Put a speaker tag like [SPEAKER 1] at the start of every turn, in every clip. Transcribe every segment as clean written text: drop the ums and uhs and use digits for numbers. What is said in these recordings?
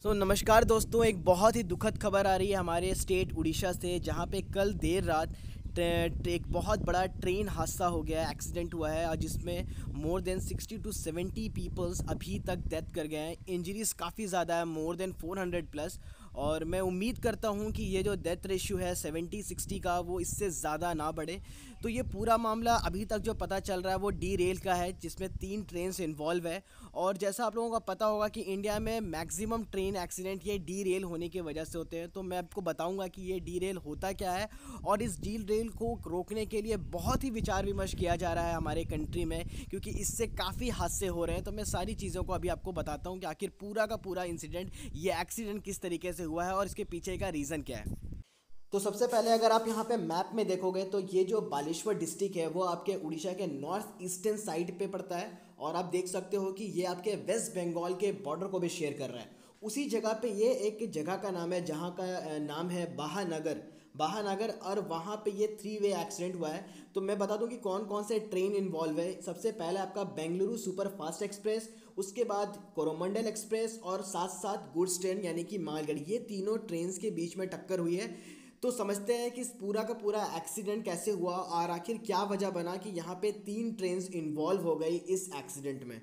[SPEAKER 1] नमस्कार दोस्तों, एक बहुत ही दुखद खबर आ रही है हमारे स्टेट उड़ीसा से, जहाँ पे कल देर रात एक बहुत बड़ा ट्रेन हादसा हो गया है, एक्सीडेंट हुआ है और जिसमें मोर देन 60 टू 70 पीपल्स अभी तक डेथ कर गए हैं। इंजरीज काफ़ी ज़्यादा है, मोर देन 400 प्लस। और मैं उम्मीद करता हूँ कि ये जो डेथ रेशियो है 70-60 का, वो इससे ज़्यादा ना बढ़े। तो ये पूरा मामला अभी तक जो पता चल रहा है वो डी रेल का है, जिसमें 3 ट्रेन इन्वॉल्व है। और जैसा आप लोगों को पता होगा कि इंडिया में मैक्सिमम ट्रेन एक्सीडेंट ये डी रेल होने की वजह से होते हैं। तो मैं आपको बताऊंगा कि ये डी रेल होता क्या है, और इस डी रेल को रोकने के लिए बहुत ही विचार विमर्श किया जा रहा है हमारे कंट्री में, क्योंकि इससे काफ़ी हादसे हो रहे हैं। तो मैं सारी चीज़ों को अभी आपको बताता हूँ कि आखिर पूरा का पूरा इंसिडेंट, ये एक्सीडेंट किस तरीके से हुआ है और इसके पीछे का रीज़न क्या है। तो सबसे पहले अगर आप यहाँ पे मैप में देखोगे तो ये जो बालेश्वर डिस्ट्रिक्ट है वो आपके उड़ीसा के नॉर्थ ईस्टर्न साइड पे पड़ता है। और आप देख सकते हो कि ये आपके वेस्ट बंगाल के बॉर्डर को भी शेयर कर रहा है। उसी जगह पे ये एक जगह का नाम है, जहाँ का नाम है बाहानगर। बाहानगर, और वहाँ पे ये 3 वे एक्सीडेंट हुआ है। तो मैं बता दूं कि कौन कौन से ट्रेन इन्वॉल्व है। सबसे पहले आपका बेंगलुरु सुपर फास्ट एक्सप्रेस, उसके बाद कोरोमंडल एक्सप्रेस, और साथ साथ गुड्स ट्रेन यानी कि मालगाड़ी, ये तीनों ट्रेन के बीच में टक्कर हुई है। तो समझते हैं कि इस पूरा का पूरा एक्सीडेंट कैसे हुआ और आखिर क्या वजह बना कि यहाँ पे 3 ट्रेन इन्वॉल्व हो गई इस एक्सीडेंट में।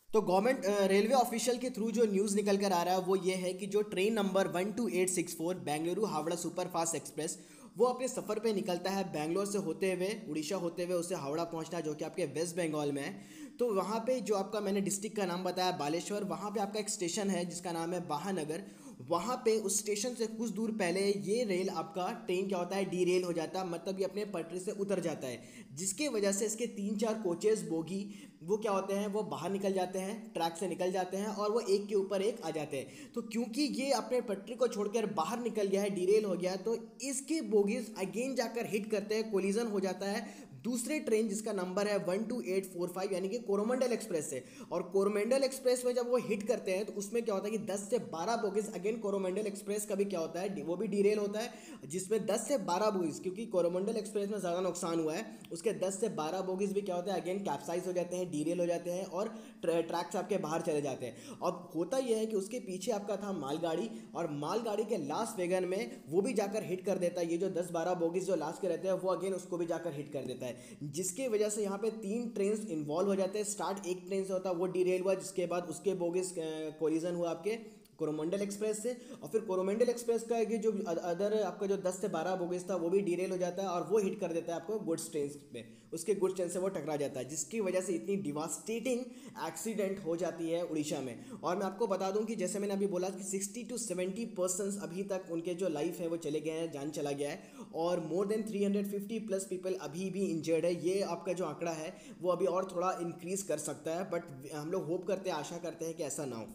[SPEAKER 1] तो गवर्नमेंट रेलवे ऑफिशियल के थ्रू जो न्यूज़ निकल कर आ रहा है वो ये है कि जो train number 12864 Bengaluru Howrah superfast express, वो अपने सफ़र पे निकलता है बेंगलोर से होते हुए, उड़ीसा होते हुए उसे हावड़ा पहुंचना है, जो कि आपके वेस्ट बंगाल में है। तो वहाँ पे जो आपका मैंने डिस्ट्रिक्ट का नाम बताया बालेश्वर, वहाँ पे आपका एक स्टेशन है जिसका नाम है बाहानगर। वहाँ पे उस स्टेशन से कुछ दूर पहले ये रेल आपका ट्रेन क्या होता है, डी रेल हो जाता है, मतलब ये अपने पटरी से उतर जाता है, जिसके वजह से इसके 3-4 कोचेस बोगी वो क्या होते हैं, वो बाहर निकल जाते हैं, ट्रैक से निकल जाते हैं और वो एक के ऊपर एक आ जाते हैं। तो क्योंकि ये अपने पटरी को छोड़कर बाहर निकल गया है, डीरेल हो गया है, तो इसके बोगीज अगेन जाकर हिट करते हैं, कोलिजन हो जाता है दूसरे ट्रेन जिसका नंबर है 12845 यानी कि कोरोमंडल एक्सप्रेस से। और कोरोमंडल एक्सप्रेस में जब वो हिट करते हैं तो उसमें क्या होता है कि 10 से 12 बोगीज अगेन कोरोमंडल एक्सप्रेस का भी क्या होता है, वो भी डीरेल होता है, जिसमें 10 से 12 बोगीज, क्योंकि कोरोमंडल एक्सप्रेस में ज़्यादा नुकसान हुआ है, उसके 10 से 12 बोगीज भी क्या होता है, अगेन कैप्साइज हो जाते हैं, डीरेल हो जाते हैं और ट्रैक से आपके बाहर चले जाते हैं। अब होता यह है कि उसके पीछे आपका था मालगाड़ी, और मालगाड़ी के लास्ट वैगन में वो भी जाकर हिट कर देता है। ये जो 10-12 बोगीज जो लास्ट के रहते हैं वो अगेन उसको भी जाकर हिट कर देता है, जिसकी वजह से यहाँ पे 3 ट्रेन इन्वॉल्व हो जाते हैं। स्टार्ट एक ट्रेन से होता है, वो डीरेल हुआ, जिसके बाद उसके बोगीज कोलिजन हुआ आपके कोरोमंडल एक्सप्रेस से। और फिर कोरोमंडल एक्सप्रेस का कि जो अदर आपका जो 10 से 12 बोगीज था वो भी डीरेल हो जाता है और वो हिट कर देता है आपको गुड्स ट्रेन पे, उसके गुड्स ट्रेन से वो टकरा जाता है, जिसकी वजह से इतनी डिवास्टेटिंग एक्सीडेंट हो जाती है उड़ीसा में। और मैं आपको बता दूं कि जैसे मैंने अभी बोला कि 60 टू 70 पर्सन अभी तक उनके जो लाइफ है वो चले गए हैं, जान चला गया है, और मोर देन 350 प्लस पीपल अभी भी इंजर्ड है। ये आपका जो आंकड़ा है वो अभी और थोड़ा इंक्रीज कर सकता है, बट हम लोग होप करते हैं, आशा करते हैं कि ऐसा ना हो।